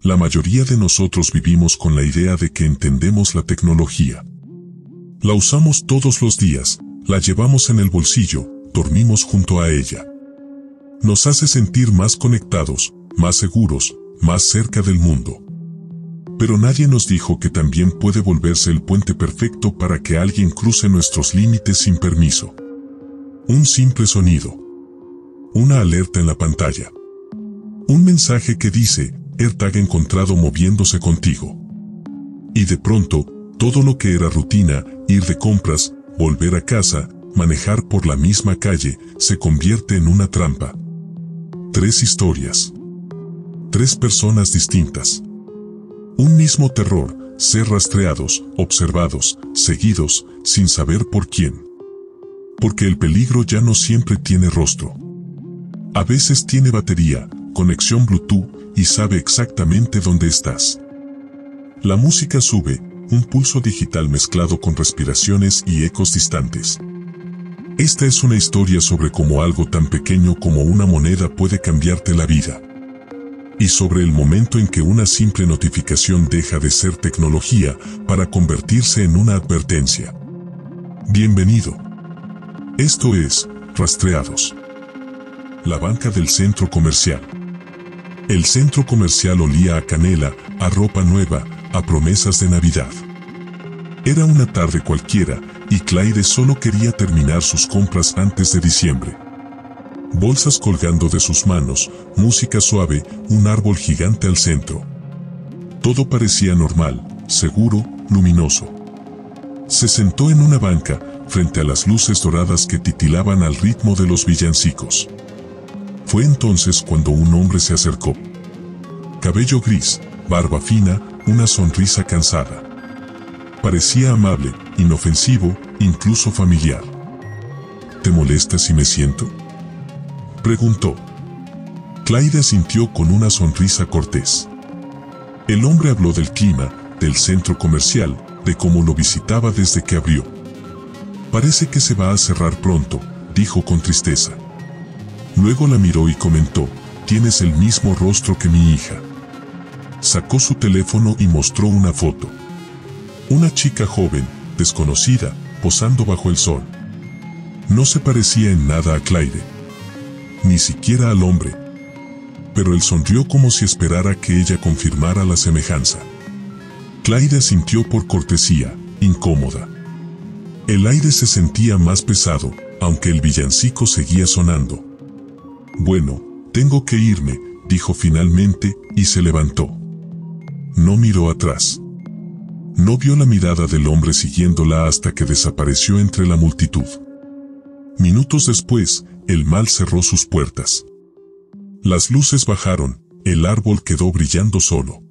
La mayoría de nosotros vivimos con la idea de que entendemos la tecnología. La usamos todos los días, la llevamos en el bolsillo, dormimos junto a ella. Nos hace sentir más conectados, más seguros, más cerca del mundo. Pero nadie nos dijo que también puede volverse el puente perfecto para que alguien cruce nuestros límites sin permiso. Un simple sonido. Una alerta en la pantalla. Un mensaje que dice, AirTag encontrado moviéndose contigo. Y de pronto, todo lo que era rutina, ir de compras, volver a casa, manejar por la misma calle, se convierte en una trampa. 3 historias. 3 personas distintas. Un mismo terror, ser rastreados, observados, seguidos, sin saber por quién. Porque el peligro ya no siempre tiene rostro. A veces tiene batería, conexión Bluetooth y sabe exactamente dónde estás. La música sube, un pulso digital mezclado con respiraciones y ecos distantes. Esta es una historia sobre cómo algo tan pequeño como una moneda puede cambiarte la vida. Y sobre el momento en que una simple notificación deja de ser tecnología para convertirse en una advertencia. Bienvenido. Esto es Rastreados. La banca del centro comercial. El centro comercial olía a canela, a ropa nueva, a promesas de Navidad. Era una tarde cualquiera, y Clyde solo quería terminar sus compras antes de diciembre. Bolsas colgando de sus manos, música suave, un árbol gigante al centro. Todo parecía normal, seguro, luminoso. Se sentó en una banca, frente a las luces doradas que titilaban al ritmo de los villancicos. Fue entonces cuando un hombre se acercó. Cabello gris, barba fina, una sonrisa cansada. Parecía amable, inofensivo, incluso familiar. ¿Te molesta si me siento?, preguntó. Clyde asintió con una sonrisa cortés. El hombre habló del clima, del centro comercial, de cómo lo visitaba desde que abrió. Parece que se va a cerrar pronto, dijo con tristeza. Luego la miró y comentó, tienes el mismo rostro que mi hija. Sacó su teléfono y mostró una foto. Una chica joven, desconocida, posando bajo el sol. No se parecía en nada a Clyde. Ni siquiera al hombre. Pero él sonrió como si esperara que ella confirmara la semejanza. Clyde asintió por cortesía, incómoda. El aire se sentía más pesado, aunque el villancico seguía sonando. Bueno, tengo que irme, dijo finalmente, y se levantó. No miró atrás. No vio la mirada del hombre siguiéndola hasta que desapareció entre la multitud. Minutos después, el mall cerró sus puertas. Las luces bajaron, el árbol quedó brillando solo.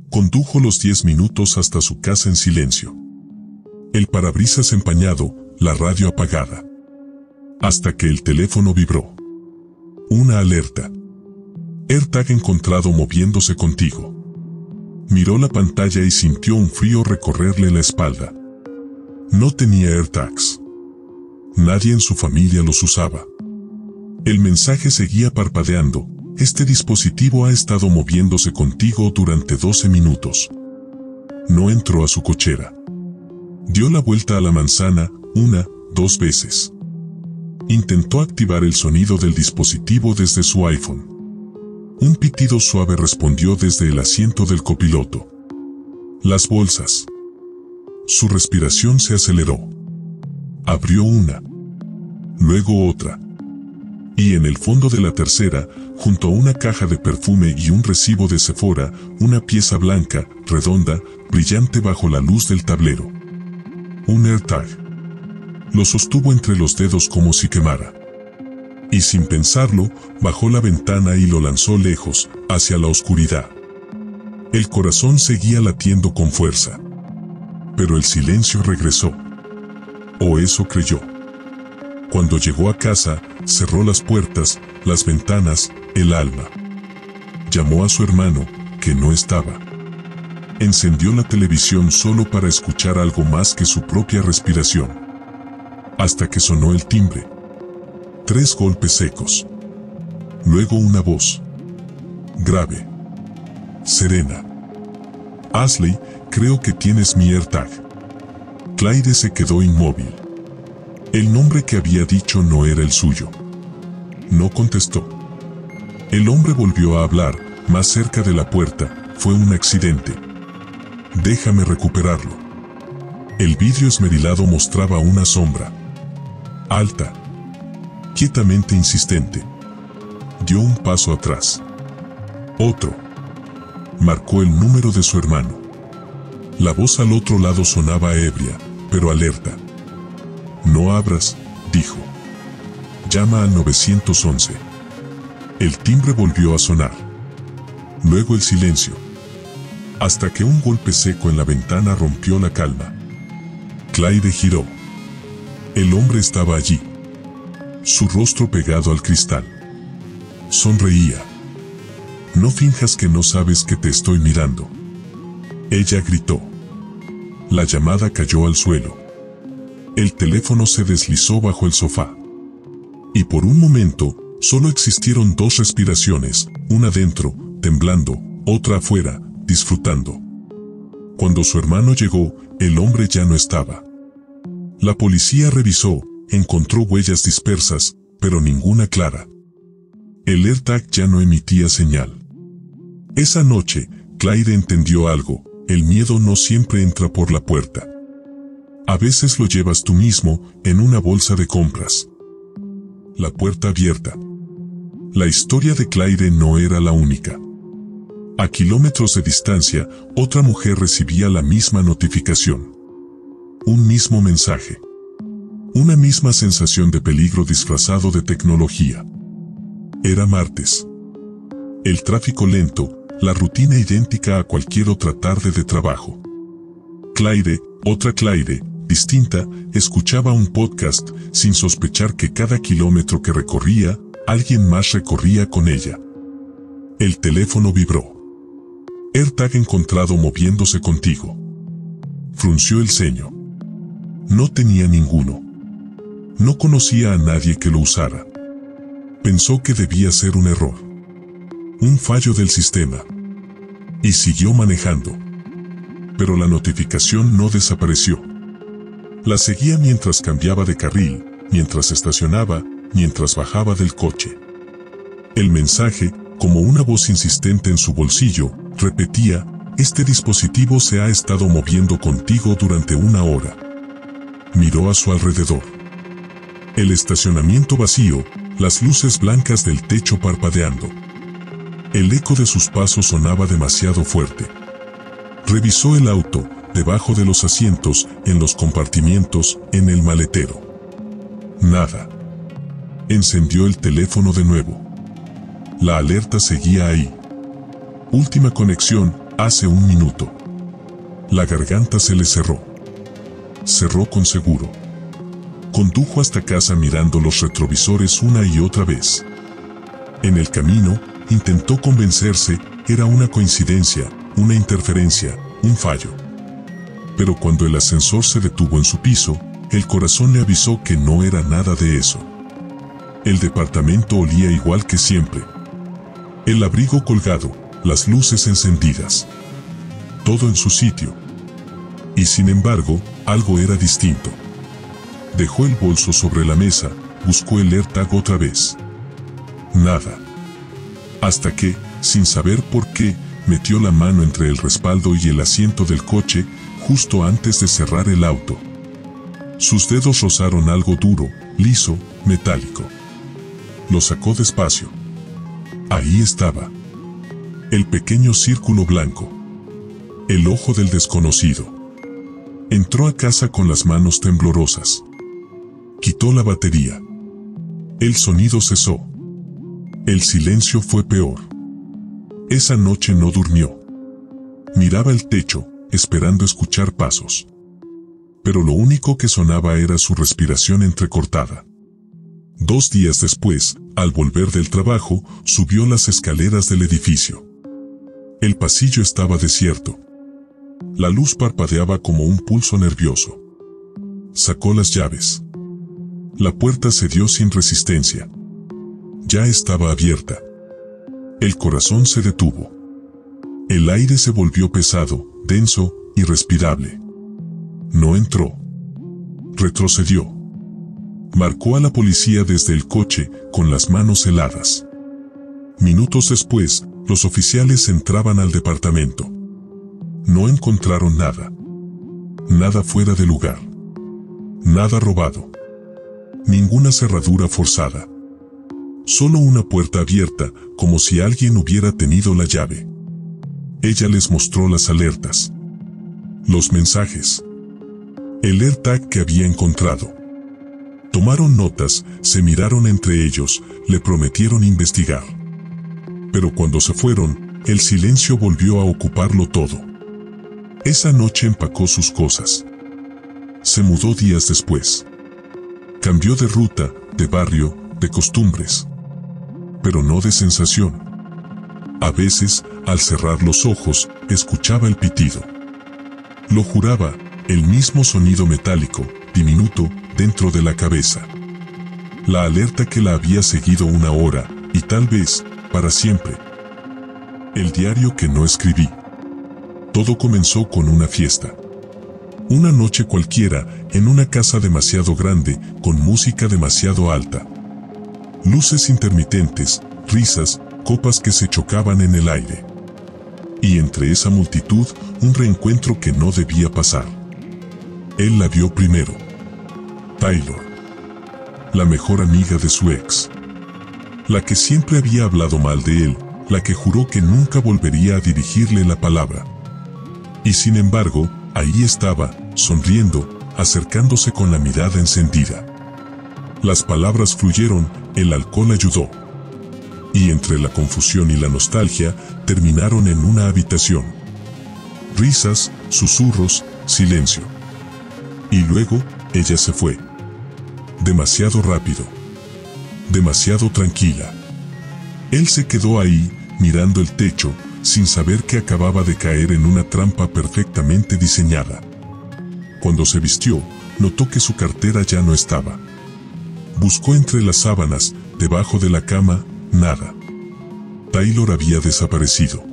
Condujo los 10 minutos hasta su casa en silencio. El parabrisas empañado, la radio apagada. Hasta que el teléfono vibró. Una alerta. AirTag encontrado moviéndose contigo. Miró la pantalla y sintió un frío recorrerle la espalda. No tenía AirTags. Nadie en su familia los usaba. El mensaje seguía parpadeando. Este dispositivo ha estado moviéndose contigo durante 12 minutos. No entró a su cochera. Dio la vuelta a la manzana, 1, 2 veces. Intentó activar el sonido del dispositivo desde su iPhone. Un pitido suave respondió desde el asiento del copiloto. Las bolsas. Su respiración se aceleró. Abrió una. Luego otra. Y en el fondo de la tercera, junto a una caja de perfume y un recibo de Sephora, una pieza blanca, redonda, brillante bajo la luz del tablero. Un AirTag. Lo sostuvo entre los dedos como si quemara. Y sin pensarlo, bajó la ventana y lo lanzó lejos, hacia la oscuridad. El corazón seguía latiendo con fuerza. Pero el silencio regresó. O eso creyó. Cuando llegó a casa, cerró las puertas, las ventanas, el alma. Llamó a su hermano, que no estaba. Encendió la televisión solo para escuchar algo más que su propia respiración. Hasta que sonó el timbre. 3 golpes secos. Luego una voz. Grave. Serena. Ashley, creo que tienes mi AirTag. Clyde se quedó inmóvil. El nombre que había dicho no era el suyo. No contestó. El hombre volvió a hablar, más cerca de la puerta. Fue un accidente. Déjame recuperarlo. El vidrio esmerilado mostraba una sombra. Alta. Quietamente insistente. Dio un paso atrás. Otro. Marcó el número de su hermano. La voz al otro lado sonaba ebria, pero alerta. No abras, dijo. Llama al 911. El timbre volvió a sonar. Luego el silencio. Hasta que un golpe seco en la ventana rompió la calma. Clyde giró. El hombre estaba allí. Su rostro pegado al cristal. Sonreía. No finjas que no sabes que te estoy mirando. Ella gritó. La llamada cayó al suelo. El teléfono se deslizó bajo el sofá. Y por un momento, solo existieron dos respiraciones, una dentro, temblando, otra afuera, disfrutando. Cuando su hermano llegó, el hombre ya no estaba. La policía revisó, encontró huellas dispersas, pero ninguna clara. El AirTag ya no emitía señal. Esa noche, Clyde entendió algo: el miedo no siempre entra por la puerta. A veces lo llevas tú mismo, en una bolsa de compras. La puerta abierta. La historia de Clyde no era la única. A kilómetros de distancia, otra mujer recibía la misma notificación. Un mismo mensaje. Una misma sensación de peligro disfrazado de tecnología. Era martes. El tráfico lento, la rutina idéntica a cualquier otra tarde de trabajo. Clyde, otra Clyde, distinta, escuchaba un podcast sin sospechar que cada kilómetro que recorría, alguien más recorría con ella. El teléfono vibró. AirTag encontrado moviéndose contigo. Frunció el ceño. No tenía ninguno. No conocía a nadie que lo usara. Pensó que debía ser un error. Un fallo del sistema. Y siguió manejando. Pero la notificación no desapareció. La seguía mientras cambiaba de carril, mientras estacionaba, mientras bajaba del coche. El mensaje, como una voz insistente en su bolsillo, repetía: este dispositivo se ha estado moviendo contigo durante 1 hora. Miró a su alrededor. El estacionamiento vacío, las luces blancas del techo parpadeando. El eco de sus pasos sonaba demasiado fuerte. Revisó el auto, debajo de los asientos, en los compartimientos, en el maletero. Nada. Encendió el teléfono de nuevo. La alerta seguía ahí. Última conexión, hace 1 minuto. La garganta se le cerró. Cerró con seguro. Condujo hasta casa mirando los retrovisores una y otra vez. En el camino, intentó convencerse, era una coincidencia, una interferencia, un fallo. Pero cuando el ascensor se detuvo en su piso, el corazón le avisó que no era nada de eso. El departamento olía igual que siempre. El abrigo colgado, las luces encendidas. Todo en su sitio. Y sin embargo, algo era distinto. Dejó el bolso sobre la mesa, buscó el AirTag otra vez. Nada. Hasta que, sin saber por qué, metió la mano entre el respaldo y el asiento del coche, justo antes de cerrar el auto. Sus dedos rozaron algo duro, liso, metálico. Lo sacó despacio. Ahí estaba. El pequeño círculo blanco. El ojo del desconocido. Entró a casa con las manos temblorosas. Quitó la batería. El sonido cesó. El silencio fue peor. Esa noche no durmió. Miraba el techo, esperando escuchar pasos. Pero lo único que sonaba era su respiración entrecortada. 2 días después, al volver del trabajo, subió las escaleras del edificio. El pasillo estaba desierto. La luz parpadeaba como un pulso nervioso. Sacó las llaves. La puerta cedió sin resistencia. Ya estaba abierta. El corazón se detuvo. El aire se volvió pesado, denso, irrespirable. No entró. Retrocedió. Marcó a la policía desde el coche, con las manos heladas. Minutos después, los oficiales entraban al departamento. No encontraron nada. Nada fuera de lugar. Nada robado. Ninguna cerradura forzada. Solo una puerta abierta, como si alguien hubiera tenido la llave. Ella les mostró las alertas. Los mensajes. El AirTag que había encontrado. Tomaron notas, se miraron entre ellos, le prometieron investigar. Pero cuando se fueron, el silencio volvió a ocuparlo todo. Esa noche empacó sus cosas. Se mudó días después. Cambió de ruta, de barrio, de costumbres. Pero no de sensación. A veces, al cerrar los ojos, escuchaba el pitido. Lo juraba, el mismo sonido metálico, diminuto, dentro de la cabeza. La alerta que la había seguido una hora, y tal vez, para siempre. El diario que no escribí. Todo comenzó con una fiesta. Una noche cualquiera, en una casa demasiado grande, con música demasiado alta. Luces intermitentes, risas, copas que se chocaban en el aire. Y entre esa multitud, un reencuentro que no debía pasar. Él la vio primero. Taylor. La mejor amiga de su ex. La que siempre había hablado mal de él, la que juró que nunca volvería a dirigirle la palabra. Y sin embargo, ahí estaba, sonriendo, acercándose con la mirada encendida. Las palabras fluyeron, el alcohol ayudó. Y entre la confusión y la nostalgia, terminaron en una habitación. Risas, susurros, silencio. Y luego, ella se fue. Demasiado rápido. Demasiado tranquila. Él se quedó ahí, mirando el techo, sin saber que acababa de caer en una trampa perfectamente diseñada. Cuando se vistió, notó que su cartera ya no estaba. Buscó entre las sábanas, debajo de la cama, nada. Taylor había desaparecido.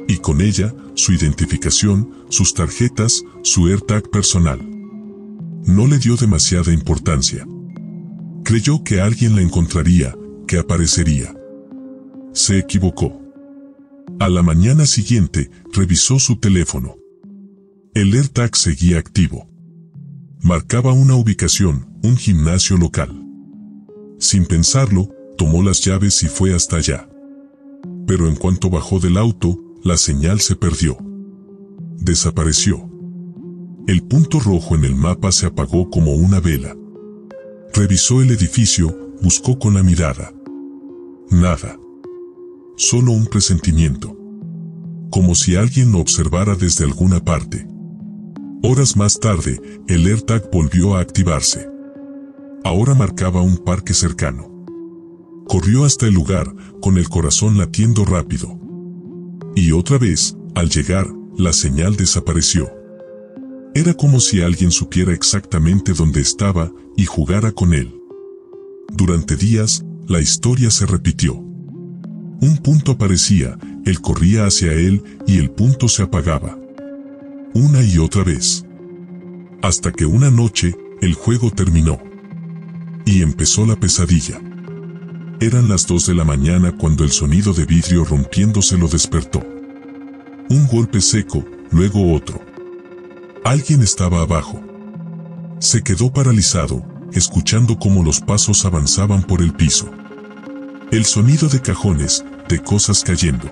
Y con ella, su identificación, sus tarjetas, su AirTag personal. No le dio demasiada importancia. Creyó que alguien la encontraría, que aparecería. Se equivocó. A la mañana siguiente, revisó su teléfono. El AirTag seguía activo. Marcaba una ubicación, un gimnasio local. Sin pensarlo, tomó las llaves y fue hasta allá. Pero en cuanto bajó del auto, la señal se perdió. Desapareció. El punto rojo en el mapa se apagó como una vela. Revisó el edificio, buscó con la mirada. Nada. Solo un presentimiento. Como si alguien lo observara desde alguna parte. Horas más tarde, el AirTag volvió a activarse. Ahora marcaba un parque cercano. Corrió hasta el lugar, con el corazón latiendo rápido. Y otra vez, al llegar, la señal desapareció. Era como si alguien supiera exactamente dónde estaba y jugara con él. Durante días, la historia se repitió. Un punto aparecía, él corría hacia él y el punto se apagaba. Una y otra vez. Hasta que una noche, el juego terminó. Y empezó la pesadilla. Eran las 2 de la mañana cuando el sonido de vidrio rompiéndose lo despertó. Un golpe seco, luego otro. Alguien estaba abajo. Se quedó paralizado, escuchando cómo los pasos avanzaban por el piso. El sonido de cajones, de cosas cayendo.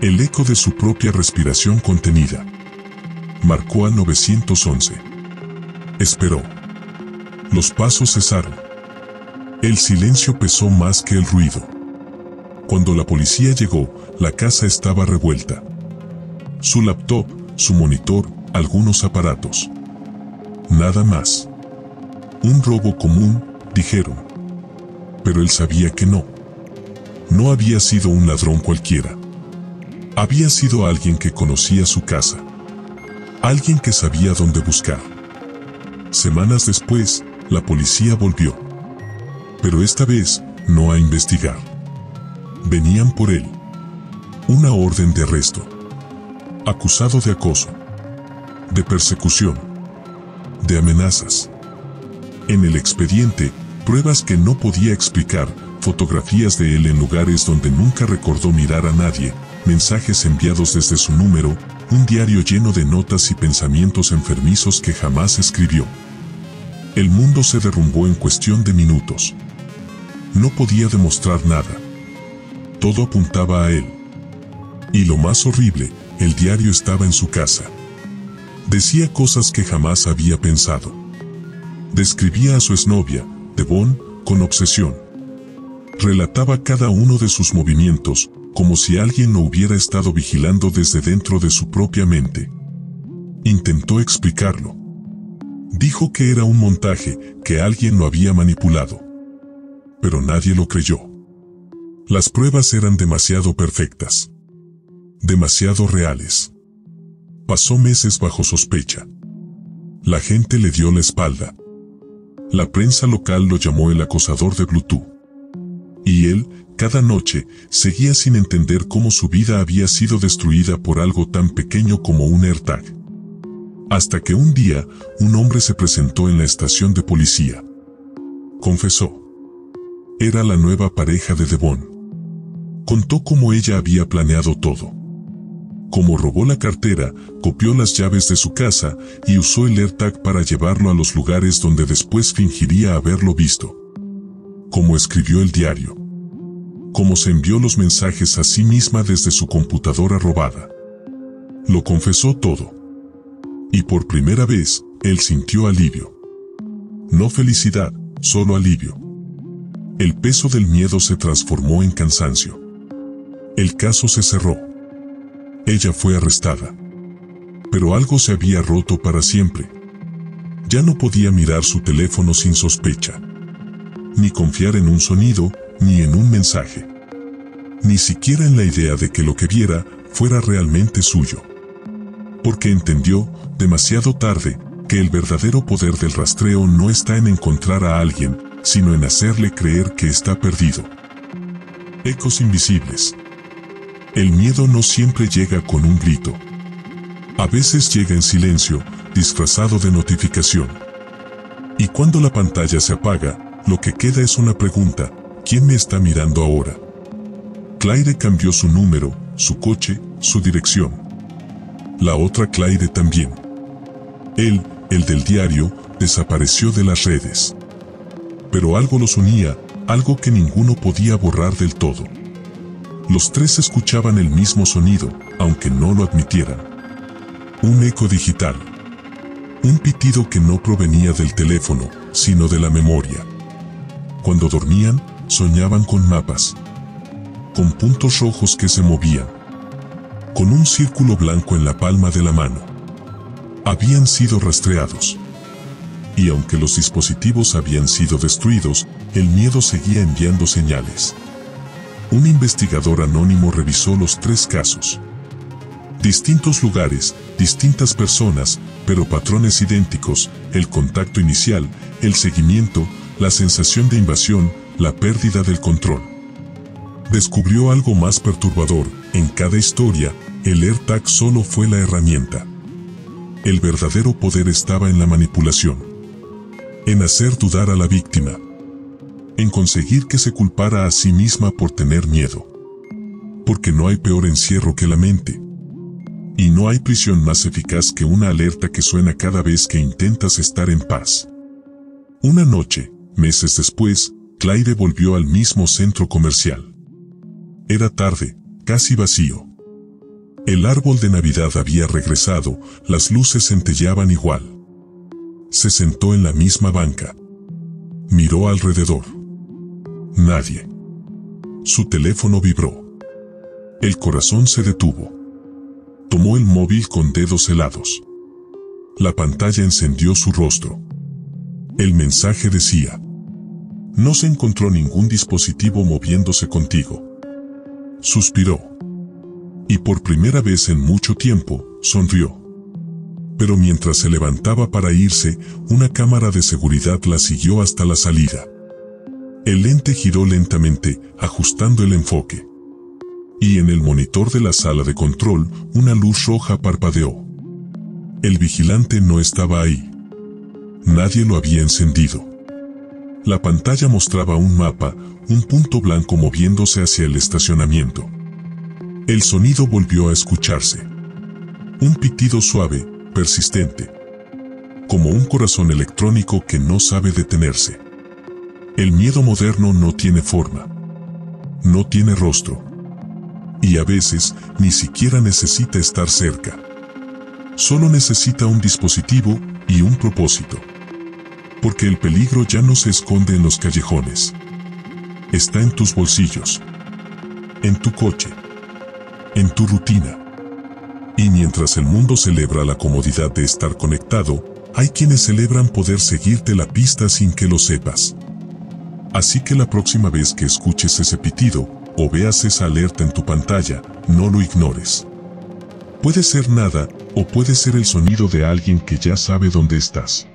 El eco de su propia respiración contenida. Marcó al 911. Esperó. Los pasos cesaron. El silencio pesó más que el ruido. Cuando la policía llegó, la casa estaba revuelta. Su laptop, su monitor, algunos aparatos. Nada más. Un robo común, dijeron. Pero él sabía que no. No había sido un ladrón cualquiera. Había sido alguien que conocía su casa. Alguien que sabía dónde buscar. Semanas después, la policía volvió. Pero esta vez, no a investigar. Venían por él. Una orden de arresto. Acusado de acoso. De persecución. De amenazas. En el expediente, pruebas que no podía explicar, fotografías de él en lugares donde nunca recordó mirar a nadie, mensajes enviados desde su número, un diario lleno de notas y pensamientos enfermizos que jamás escribió. El mundo se derrumbó en cuestión de minutos. No podía demostrar nada. Todo apuntaba a él. Y lo más horrible, el diario estaba en su casa. Decía cosas que jamás había pensado. Describía a su exnovia, Devon, con obsesión. Relataba cada uno de sus movimientos, como si alguien lo hubiera estado vigilando desde dentro de su propia mente. Intentó explicarlo. Dijo que era un montaje, que alguien lo había manipulado. Pero nadie lo creyó. Las pruebas eran demasiado perfectas. Demasiado reales. Pasó meses bajo sospecha. La gente le dio la espalda. La prensa local lo llamó el acosador de Bluetooth. Y él, cada noche, seguía sin entender cómo su vida había sido destruida por algo tan pequeño como un AirTag. Hasta que un día, un hombre se presentó en la estación de policía. Confesó. Era la nueva pareja de Devon. Contó cómo ella había planeado todo. Cómo robó la cartera, copió las llaves de su casa y usó el AirTag para llevarlo a los lugares donde después fingiría haberlo visto. Cómo escribió el diario. Cómo se envió los mensajes a sí misma desde su computadora robada. Lo confesó todo. Y por primera vez, él sintió alivio. No felicidad, solo alivio. El peso del miedo se transformó en cansancio. El caso se cerró. Ella fue arrestada. Pero algo se había roto para siempre. Ya no podía mirar su teléfono sin sospecha. Ni confiar en un sonido, ni en un mensaje. Ni siquiera en la idea de que lo que viera fuera realmente suyo. Porque entendió, demasiado tarde, que el verdadero poder del rastreo no está en encontrar a alguien, sino en hacerle creer que está perdido. Ecos invisibles. El miedo no siempre llega con un grito. A veces llega en silencio, disfrazado de notificación. Y cuando la pantalla se apaga, lo que queda es una pregunta: ¿quién me está mirando ahora? Claire cambió su número, su coche, su dirección. La otra Claire también. Él, el del diario, desapareció de las redes. Pero algo los unía, algo que ninguno podía borrar del todo. Los tres escuchaban el mismo sonido, aunque no lo admitieran. Un eco digital. Un pitido que no provenía del teléfono, sino de la memoria. Cuando dormían, soñaban con mapas. Con puntos rojos que se movían. Con un círculo blanco en la palma de la mano. Habían sido rastreados. Y aunque los dispositivos habían sido destruidos, el miedo seguía enviando señales. Un investigador anónimo revisó los 3 casos. Distintos lugares, distintas personas, pero patrones idénticos: el contacto inicial, el seguimiento, la sensación de invasión, la pérdida del control. Descubrió algo más perturbador: en cada historia, el AirTag solo fue la herramienta. El verdadero poder estaba en la manipulación. En hacer dudar a la víctima. En conseguir que se culpara a sí misma por tener miedo. Porque no hay peor encierro que la mente. Y no hay prisión más eficaz que una alerta que suena cada vez que intentas estar en paz. Una noche, meses después, Claire volvió al mismo centro comercial. Era tarde, casi vacío. El árbol de Navidad había regresado, las luces centelleaban igual. Se sentó en la misma banca. Miró alrededor. Nadie. Su teléfono vibró. El corazón se detuvo. Tomó el móvil con dedos helados. La pantalla encendió su rostro. El mensaje decía: no se encontró ningún dispositivo moviéndose contigo. Suspiró. Y por primera vez en mucho tiempo, sonrió. Pero mientras se levantaba para irse, una cámara de seguridad la siguió hasta la salida. El lente giró lentamente, ajustando el enfoque. y en el monitor de la sala de control una luz roja parpadeó. El vigilante no estaba ahí. Nadie lo había encendido. La pantalla mostraba un mapa, un punto blanco moviéndose hacia el estacionamiento. El sonido volvió a escucharse. Un pitido suave, persistente. Como un corazón electrónico que no sabe detenerse. El miedo moderno no tiene forma. No tiene rostro. Y a veces, ni siquiera necesita estar cerca. Solo necesita un dispositivo y un propósito. Porque el peligro ya no se esconde en los callejones. Está en tus bolsillos. En tu coche. En tu rutina. Y mientras el mundo celebra la comodidad de estar conectado, hay quienes celebran poder seguirte la pista sin que lo sepas. Así que la próxima vez que escuches ese pitido, o veas esa alerta en tu pantalla, no lo ignores. Puede ser nada, o puede ser el sonido de alguien que ya sabe dónde estás.